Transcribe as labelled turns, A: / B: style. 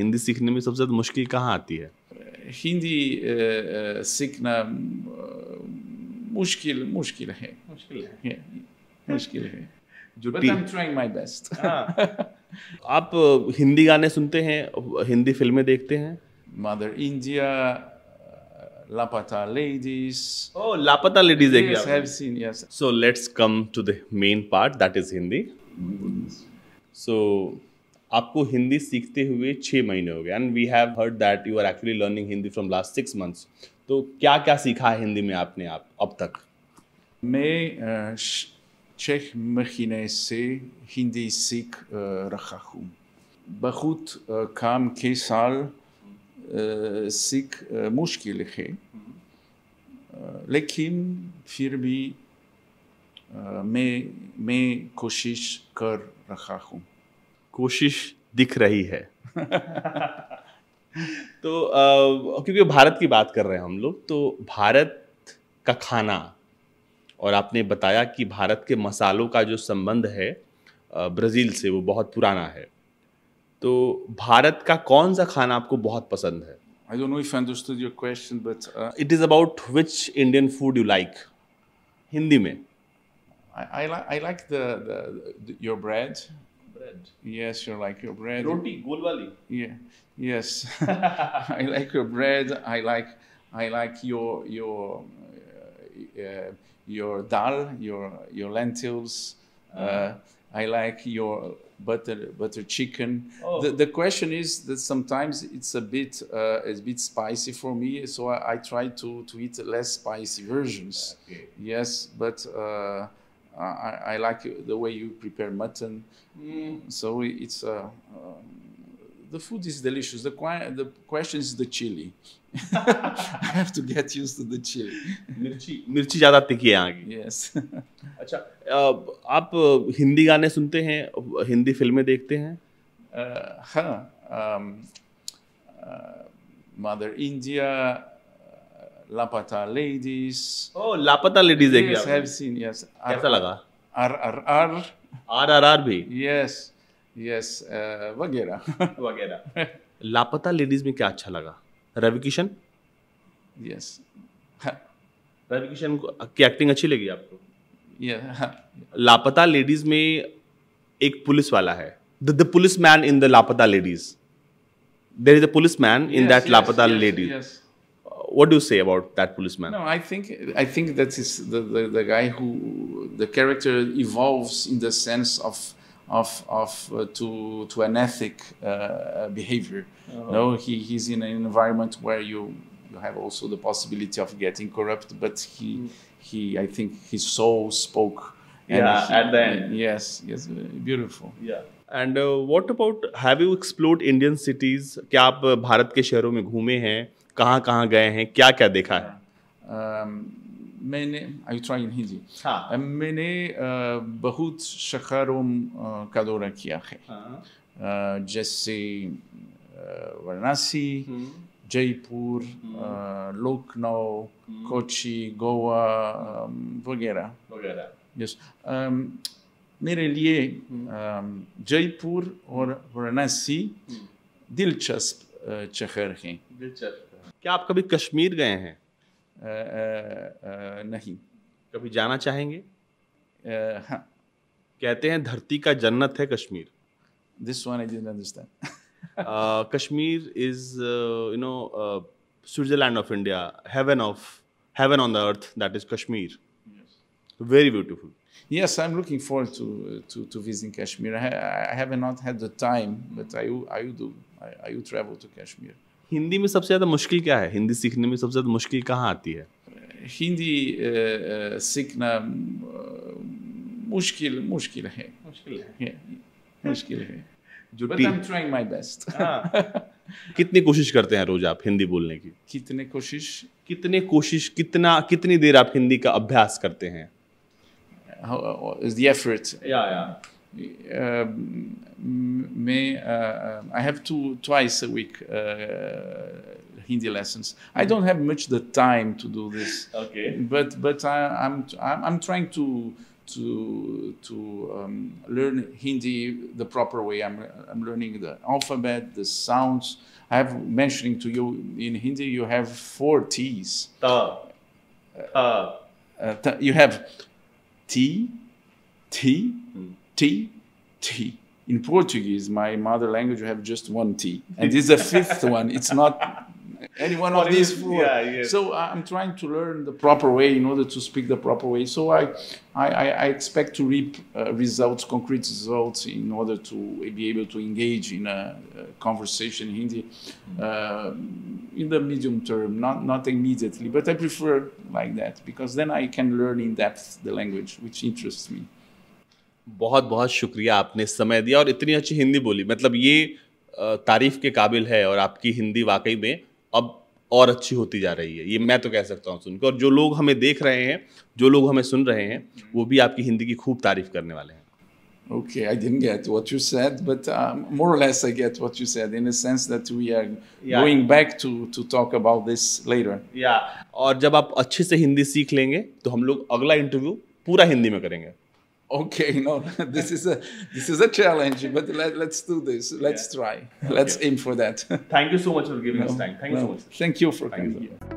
A: हिंदी सीखने में सबसे ज़्यादा मुश्किल कहाँ आती है?
B: हिंदी सीखना मुश्किल मुश्किल है मुश्किल है
A: जो
B: but
A: T
B: I'm trying my best.
A: आप हिंदी गाने सुनते हैं, हिंदी फ़िल्में देखते हैं?
B: Mother India, Lapata Ladies.
A: ओह! लापता लेडीज़ देखी
B: Yes,
A: आपने?
B: I've seen, yes.
A: So let's come to the main part, that is Hindi. So आपको हिंदी सीखते हुए 6 महीने हो गए and we have heard that you are actually learning Hindi from last 6 months. तो क्या-क्या सीखा है हिंदी में आपने अब तक?
B: मैं 6 महीने से हिंदी सीख रहा हूँ. बहुत काम के साल सीख मुश्किल है, लेकिन फिर भी मैं कोशिश कर रहा हूँ.
A: कोशिश दिख रही है. तो क्योंकि भारत की बात कर रहे हैं हम लोग, तो भारत का खाना और आपने बताया कि भारत के मसालों का जो संबंध है ब्राज़ील से वो बहुत पुराना है. तो भारत का कौन सा खाना आपको बहुत पसंद है?
B: I don't know if I understood your question, but
A: It is about which Indian food you like. Hindi में.
B: I like your bread.
A: Bread.
B: Yes, you like your bread.
A: रोटी गोल वाली.
B: Yeah. Yes. I like your bread. I like your dal, your lentils. I like your butter chicken.
A: Oh.
B: The question is that sometimes it's a bit spicy for me, so I try to eat less spicy versions.
A: Okay.
B: Yes, but I like the way you prepare mutton. So it's the food is delicious. The question is the chili. I have to get used to the chili.
A: मिर्ची ज़्यादा तीखी है यहाँ की.
B: Yes.
A: अच्छा, आप हिंदी गाने सुनते हैं, हिंदी फिल्में देखते हैं?
B: हाँ. Mother India, Lapata Ladies.
A: ओह, लापता लेडीज़ देखी
B: Yes,
A: आपने?
B: I've seen. Yes.
A: कैसा लगा?
B: RRR.
A: RRR भी?
B: Yes. Yes. वगैरह.
A: वगैरह. लापता लेडीज़ में क्या अच्छा लगा? रवि किशन?
B: Yes.
A: रवि किशन की एक्टिंग अच्छी लगी आपको?
B: Yeah.
A: लापता लेडीज़ में एक पुलिस वाला है. The policeman in the लापता ladies. There is a policeman in that लापता ladies.
B: Yes.
A: What do you say about that policeman?
B: No, I think that is the guy who the character evolves in the sense of to an ethic behavior.
A: Oh.
B: No, he's in an environment where you have also the possibility of getting corrupt, but I think his soul spoke.
A: Yeah, at the end.
B: Yes, beautiful.
A: Yeah. And what about, have you explored Indian cities? क्या आप भारत के शहरों में घूमे हैं? कहाँ गए हैं? क्या देखा है?
B: मैंने आई ट्राई इन हिंदी.
A: हाँ.
B: मैंने बहुत शहरों का दौरा किया है. जैसे वाराणसी, जयपुर, लखनऊ, कोची, गोवा वगैरह. Yes. मेरे लिए जयपुर और वाराणसी दिलचस्प शहर हैं.
A: क्या आप कभी कश्मीर गए हैं?
B: नहीं.
A: कभी जाना चाहेंगे?
B: हाँ.
A: कहते हैं धरती का जन्नत है Kashmir.
B: This one I didn't understand.
A: Kashmir is, Switzerland of India, heaven on the earth. That is Kashmir.
B: Yes.
A: Very beautiful.
B: Yes, I'm looking forward to visiting Kashmir. I have not had the time, but I will travel to Kashmir.
A: Hindi में सबसे ज़्यादा मुश्किल क्या है? हिंदी सीखने में सबसे ज़्यादा मुश्किल कहाँ आती है?
B: हिंदी सीखना मुश्किल है. मुश्किल है. But I'm trying my best.
A: कितनी कोशिश करते हैं रोज आप हिंदी बोलने की? कितनी देर आप हिंदी का अभ्यास करते हैं?
B: How is the effort?
A: Yeah.
B: I have twice a week Hindi lessons. I don't have much the time to do this.
A: Okay.
B: But I'm trying learn Hindi the proper way. I'm learning the alphabet, the sounds. I have mentioning to you in Hindi you have 4 T's. You have T, T, T, T. In Portuguese, my mother language, you have just 1 T, and this is the 5th one. It's not any one of these 4.
A: Yeah.
B: So I'm trying to learn the proper way in order to speak the proper way. So I expect to reap results, concrete results, in order to be able to engage in a conversation in Hindi in the medium term, not immediately, but I prefer like that because then I can learn in depth the language, which interests me.
A: बहुत बहुत शुक्रिया, आपने समय दिया और इतनी अच्छी हिंदी बोली, मतलब ये तारीफ के काबिल है और आपकी हिंदी वाकई में अब और अच्छी होती जा रही है, ये मैं तो कह सकता हूँ सुनकर। और जो लोग हमें देख रहे हैं, जो लोग हमें सुन रहे हैं, वो भी आपकी हिंदी की खूब तारीफ करने वाले हैं।
B: Okay, I didn't get what you said, but more or less I get what you said in the sense that we are going back to talk about this later.
A: और जब आप अच्छे से हिंदी सीख लेंगे तो हम लोग अगला इंटरव्यू पूरा हिंदी में करेंगे।
B: Okay, no, this is a challenge, but let's do this. Let's try. Let's aim for that.
A: Thank you so much for giving us time. Thank you so much.
B: Thank you for coming here.